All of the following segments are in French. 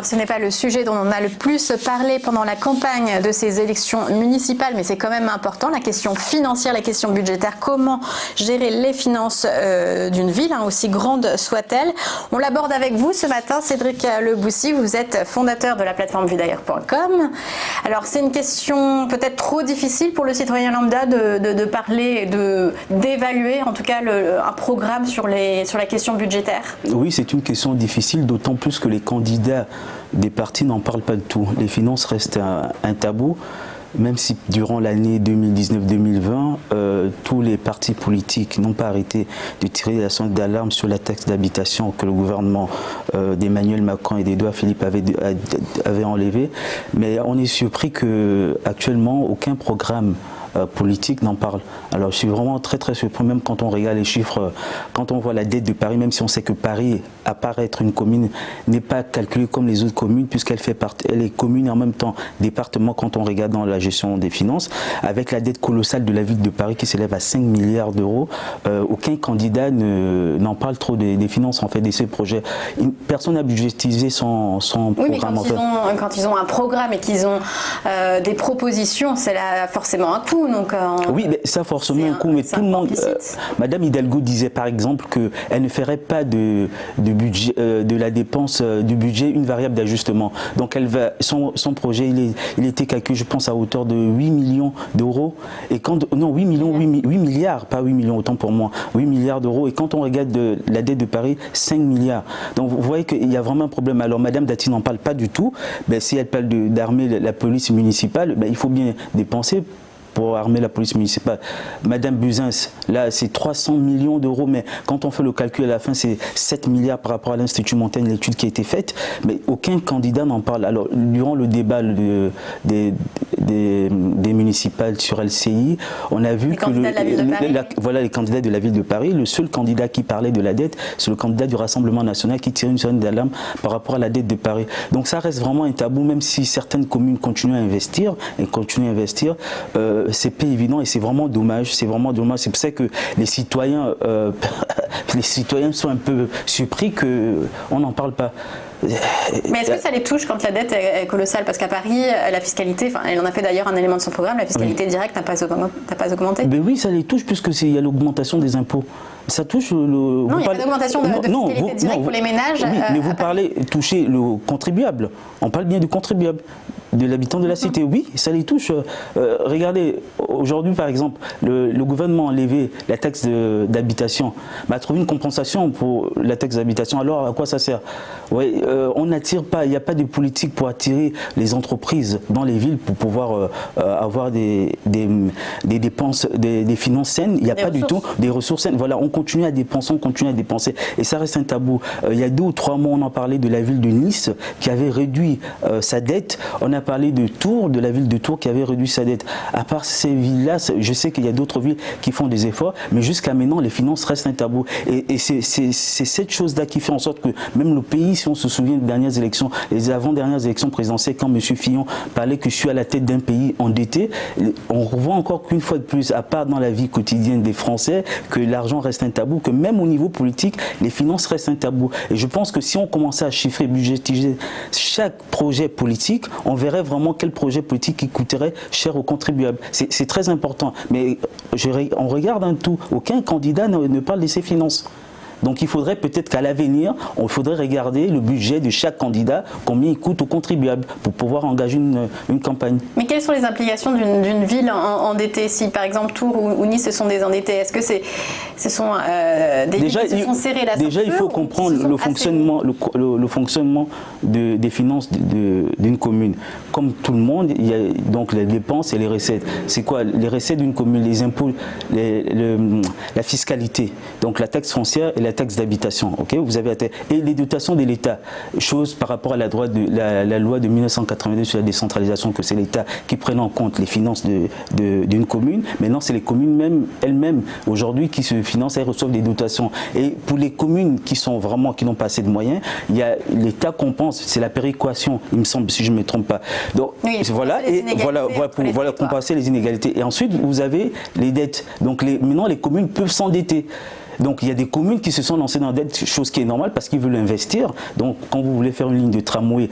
ce n'est pas le sujet dont on a le plus parlé pendant la campagne de ces élections municipales, mais c'est quand même important, la question financière, la question budgétaire, comment gérer les finances d'une ville, aussi grande soit-elle. On l'aborde avec vous ce matin, Cédric Leboussy, vous êtes fondateur de la plateforme vuedailleurs.com. Alors c'est une question peut-être trop difficile pour le citoyen lambda de parler, d'évaluer en tout cas un programme sur la question budgétaire. Oui, c'est une question difficile, d'autant plus que les candidats des partis n'en parlent pas de tout. Les finances restent un tabou, même si durant l'année 2019-2020, tous les partis politiques n'ont pas arrêté de tirer la sonnette d'alarme sur la taxe d'habitation que le gouvernement d'Emmanuel Macron et d'Édouard Philippe avait enlevé. Mais on est surpris qu'actuellement, aucun programme politique n'en parle. Alors je suis vraiment très surpris, même quand on regarde les chiffres, quand on voit la dette de Paris, même si on sait que Paris, à part être une commune, n'est pas calculée comme les autres communes, puisqu'elle fait partie, elle est commune et en même temps département quand on regarde dans la gestion des finances, avec la dette colossale de la ville de Paris qui s'élève à 5 milliards d'euros. Aucun candidat n'en parle trop des finances en fait, de ces projets. Personne n'a budgétisé son programme. Oui, mais quand ils ont un programme et qu'ils ont des propositions, c'est là forcément un coût. Donc, oui, mais ça forcément un coût, mais tout le monde. Madame Hidalgo disait par exemple qu'elle ne ferait pas de budget, de la dépense du budget une variable d'ajustement. Donc elle va, son projet, il était calculé, je pense, à hauteur de 8 millions d'euros. Et quand, non, 8 milliards, pas 8 millions, autant pour moi, 8 milliards d'euros. Et quand on regarde la dette de Paris, 5 milliards. Donc vous voyez qu'il y a vraiment un problème. Alors Madame Dati n'en parle pas du tout. Ben, si elle parle d'armer la police municipale, ben, il faut bien dépenser pour armer la police municipale. Madame Buzyn, là c'est 300 millions d'euros, mais quand on fait le calcul à la fin, c'est 7 milliards par rapport à l'Institut Montaigne, l'étude qui a été faite, mais aucun candidat n'en parle. Alors, durant le débat des municipales sur LCI, on a vu voilà les candidats de la ville de Paris, le seul candidat qui parlait de la dette, c'est le candidat du Rassemblement national qui tire une sonnette d'alarme par rapport à la dette de Paris. Donc ça reste vraiment un tabou, même si certaines communes continuent à investir, c'est pas évident et c'est vraiment dommage. C'est vraiment dommage. C'est pour ça que les citoyens sont un peu surpris qu'on n'en parle pas. Mais est-ce que ça les touche quand la dette est colossale? Parce qu'à Paris, la fiscalité, elle en a fait d'ailleurs un élément de son programme, la fiscalité directe n'a pas augmenté. Ben oui, ça les touche puisqu'il y a l'augmentation des impôts. Ça touche le... Non, il n'y a pas d'augmentation de fiscalité directe pour les ménages. Oui, mais vous parlez toucher le contribuable. On parle bien du contribuable, de l'habitant de la cité. Oui, ça les touche. Regardez, aujourd'hui par exemple, le gouvernement a enlevé la taxe d'habitation, a trouvé une compensation pour la taxe d'habitation. Alors à quoi ça sert? Ouais, on n'attire pas, il n'y a pas de politique pour attirer les entreprises dans les villes pour pouvoir avoir des dépenses, des finances saines. Il n'y a pas du tout des ressources saines. Voilà, on continue à dépenser, et ça reste un tabou. Il y a 2 ou 3 mois, on a parlé de la ville de Nice qui avait réduit sa dette. On a parlé de Tours, de la ville de Tours qui avait réduit sa dette. À part ces villes-là, je sais qu'il y a d'autres villes qui font des efforts, mais jusqu'à maintenant, les finances restent un tabou. Et c'est cette chose-là qui fait en sorte que même le pays, si on se souvient des dernières élections, les avant-dernières élections présidentielles, quand M. Fillon parlait que je suis à la tête d'un pays endetté, on voit encore qu'une fois de plus, à part dans la vie quotidienne des Français, que l'argent reste un tabou, que même au niveau politique, les finances restent un tabou. Et je pense que si on commençait à chiffrer, budgétiser chaque projet politique, on verrait vraiment quel projet politique qui coûterait cher aux contribuables. C'est très important. Mais on regarde un tout. Aucun candidat ne parle de ses finances. Donc il faudrait peut-être qu'à l'avenir, on faudrait regarder le budget de chaque candidat, combien il coûte aux contribuables pour pouvoir engager une campagne. Mais quelles sont les implications d'une ville endettée? Si par exemple Tours ou Nice se sont désendettés, est-ce que ce sont des villes qui se sont serrées la ceinture? Déjà, il faut comprendre le fonctionnement des finances d'une commune. Comme tout le monde, il y a donc les dépenses et les recettes. C'est quoi les recettes d'une commune? Les impôts, la fiscalité, donc la taxe foncière et la taxe d'habitation, ok, vous avez et les dotations de l'État, chose par rapport à la loi de 1982 sur la décentralisation, que c'est l'État qui prenne en compte les finances d'une commune. Maintenant, c'est les communes elles-mêmes aujourd'hui qui se financent et reçoivent des dotations. Et pour les communes qui n'ont pas assez de moyens, l'État compense, c'est la péréquation, il me semble, si je ne me trompe pas. Donc oui, voilà, pour compenser les inégalités. Et ensuite, vous avez les dettes. Donc maintenant, les communes peuvent s'endetter. Donc il y a des communes qui se sont lancées dans la dette, chose qui est normale parce qu'ils veulent investir. Donc quand vous voulez faire une ligne de tramway,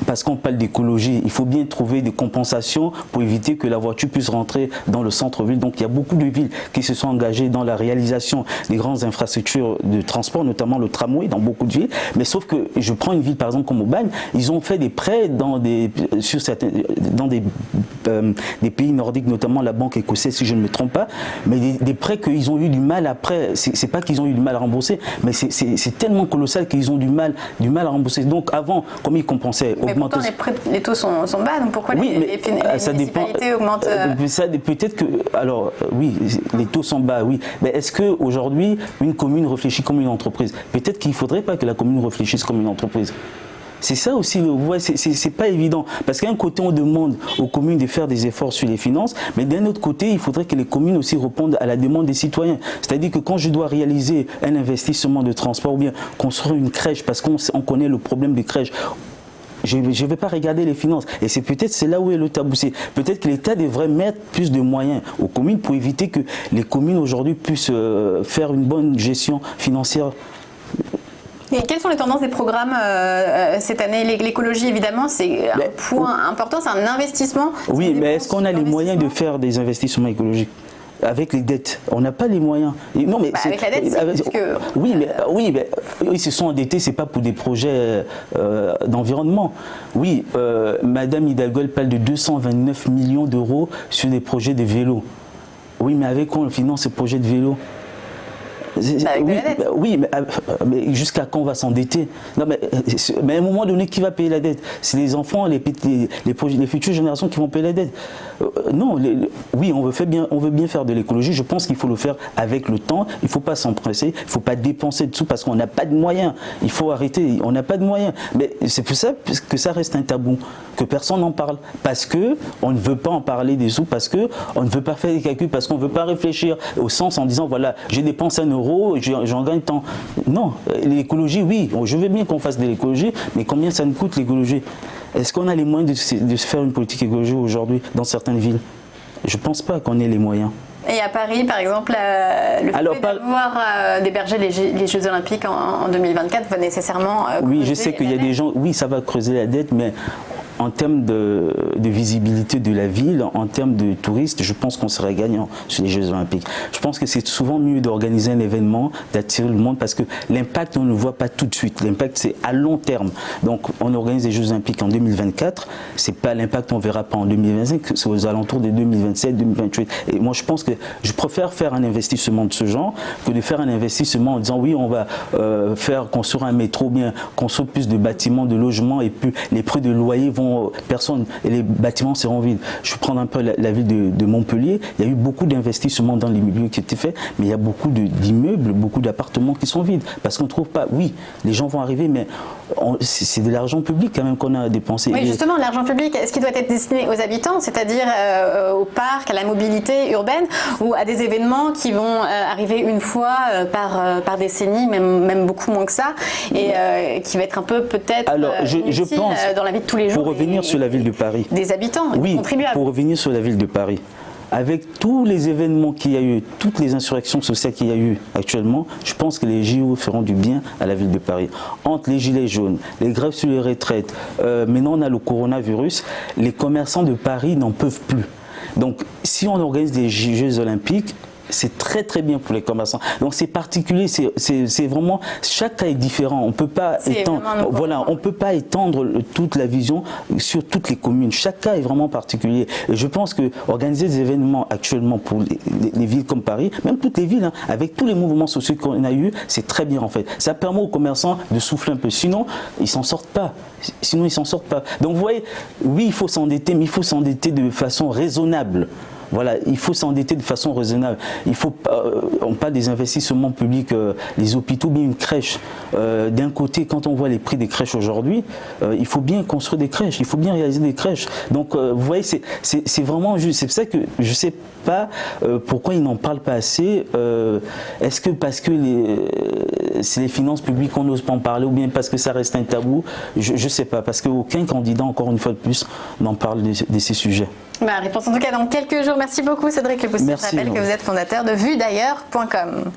parce qu'on parle d'écologie, il faut bien trouver des compensations pour éviter que la voiture puisse rentrer dans le centre-ville. Donc il y a beaucoup de villes qui se sont engagées dans la réalisation des grandes infrastructures de transport, notamment le tramway dans beaucoup de villes. Mais sauf que je prends une ville par exemple comme Aubagne, ils ont fait des prêts dans des pays nordiques, notamment la banque écossaise si je ne me trompe pas, mais des prêts qu'ils ont eu du mal après, c'est pas qu'ils ont eu du mal à rembourser, mais c'est tellement colossal qu'ils ont du mal à rembourser. Donc avant, comment ils compensaient? Mais pourtant les taux sont bas, donc pourquoi les municipalités augmentent peut-être que, alors oui, les taux sont bas, oui, mais est-ce qu'aujourd'hui une commune réfléchit comme une entreprise? Peut-être qu'il ne faudrait pas que la commune réfléchisse comme une entreprise. C'est ça aussi, c'est pas évident. Parce qu'un côté, on demande aux communes de faire des efforts sur les finances, mais d'un autre côté, il faudrait que les communes aussi répondent à la demande des citoyens. C'est-à-dire que quand je dois réaliser un investissement de transport ou bien construire une crèche, parce qu'on connaît le problème des crèches, je ne vais pas regarder les finances. Et c'est là où est le tabou. Peut-être que l'État devrait mettre plus de moyens aux communes pour éviter que les communes aujourd'hui puissent faire une bonne gestion financière. Et quelles sont les tendances des programmes cette année? L'écologie, évidemment, c'est un point important, c'est un investissement. Oui, mais est-ce qu'on a les moyens de faire des investissements écologiques? Avec les dettes, on n'a pas les moyens. Non, mais avec la dette, oui, mais ils se sont endettés, c'est pas pour des projets d'environnement. Oui, Madame Hidalgo elle parle de 229 millions d'euros sur des projets de vélo. Oui, mais avec quoi on finance ces projets de vélo? Oui, mais jusqu'à quand on va s'endetter? Non, mais à un moment donné, qui va payer la dette? C'est les enfants, les futures générations qui vont payer la dette. Non, oui, on veut bien faire de l'écologie. Je pense qu'il faut le faire avec le temps. Il ne faut pas s'empresser. Il ne faut pas dépenser de sous parce qu'on n'a pas de moyens. Il faut arrêter. On n'a pas de moyens. Mais c'est pour ça que ça reste un tabou, que personne n'en parle. Parce qu'on ne veut pas en parler des sous, parce qu'on ne veut pas faire des calculs, parce qu'on ne veut pas réfléchir au sens en disant, voilà, je dépense 1 euro, j'en gagne tant. Non, l'écologie, oui, je veux bien qu'on fasse de l'écologie, mais combien ça nous coûte l'écologie? Est-ce qu'on a les moyens de se faire une politique écologique aujourd'hui dans certaines villes? Je ne pense pas qu'on ait les moyens. Et à Paris, par exemple, le fait d'avoir d'héberger les Jeux Olympiques en 2024 va nécessairement oui, je sais qu'il y a des gens, oui, ça va creuser la dette, mais en termes de visibilité de la ville, en termes de touristes, je pense qu'on serait gagnant sur les Jeux Olympiques. Je pense que c'est souvent mieux d'organiser un événement, d'attirer le monde, parce que l'impact, on ne le voit pas tout de suite. L'impact, c'est à long terme. Donc, on organise les Jeux Olympiques en 2024. C'est pas l'impact, on verra pas en 2025, c'est aux alentours de 2027, 2028. Et moi, je pense que je préfère faire un investissement de ce genre que de faire un investissement en disant oui, on va faire construire un métro, bien construire plus de bâtiments, de logements, et puis les prix de loyer vont personne et les bâtiments seront vides. Je vais prendre un peu la ville de Montpellier. Il y a eu beaucoup d'investissements dans l'immobilier qui étaient faits, mais il y a beaucoup d'immeubles, beaucoup d'appartements qui sont vides parce qu'on ne trouve pas. Oui, les gens vont arriver, mais c'est de l'argent public quand même qu'on a dépensé. Oui, justement, l'argent public, est-ce qu'il doit être destiné aux habitants, c'est-à-dire au parc, à la mobilité urbaine, ou à des événements qui vont arriver une fois par décennie, même beaucoup moins que ça, et qui va être un peu peut-être je pense, dans la vie de tous les jours. Pour revenir sur la ville de Paris. Des habitants, des contribuables. Pour revenir sur la ville de Paris. Avec tous les événements qu'il y a eu, toutes les insurrections sociales qu'il y a eu actuellement, je pense que les JO feront du bien à la ville de Paris. Entre les gilets jaunes, les grèves sur les retraites, maintenant on a le coronavirus, les commerçants de Paris n'en peuvent plus. Donc si on organise des Jeux Olympiques, c'est très très bien pour les commerçants. Donc c'est particulier, c'est vraiment, chaque cas est différent. On peut pas étendre, voilà, on peut pas étendre toute la vision sur toutes les communes. Chaque cas est vraiment particulier. Et je pense que organiser des événements actuellement pour les villes comme Paris, même toutes les villes, hein, avec tous les mouvements sociaux qu'on a eu, c'est très bien en fait. Ça permet aux commerçants de souffler un peu. Sinon, ils s'en sortent pas. Donc vous voyez, oui, il faut s'endetter, mais il faut s'endetter de façon raisonnable. Voilà, il faut s'endetter de façon raisonnable. Il faut, on parle des investissements publics, les hôpitaux, bien une crèche. D'un côté, quand on voit les prix des crèches aujourd'hui, il faut bien construire des crèches, il faut bien réaliser des crèches. Donc, vous voyez, c'est vraiment juste. C'est pour ça que je ne sais pas pourquoi ils n'en parlent pas assez. Est-ce que parce que c'est les finances publiques qu'on n'ose pas en parler, ou bien parce que ça reste un tabou? Je ne sais pas, parce qu'aucun candidat, encore une fois de plus, n'en parle de ces sujets. Réponse en tout cas dans quelques jours. Merci beaucoup Cédric Lepoussier. Je rappelle que vous êtes fondateur de vuedailleurs.com.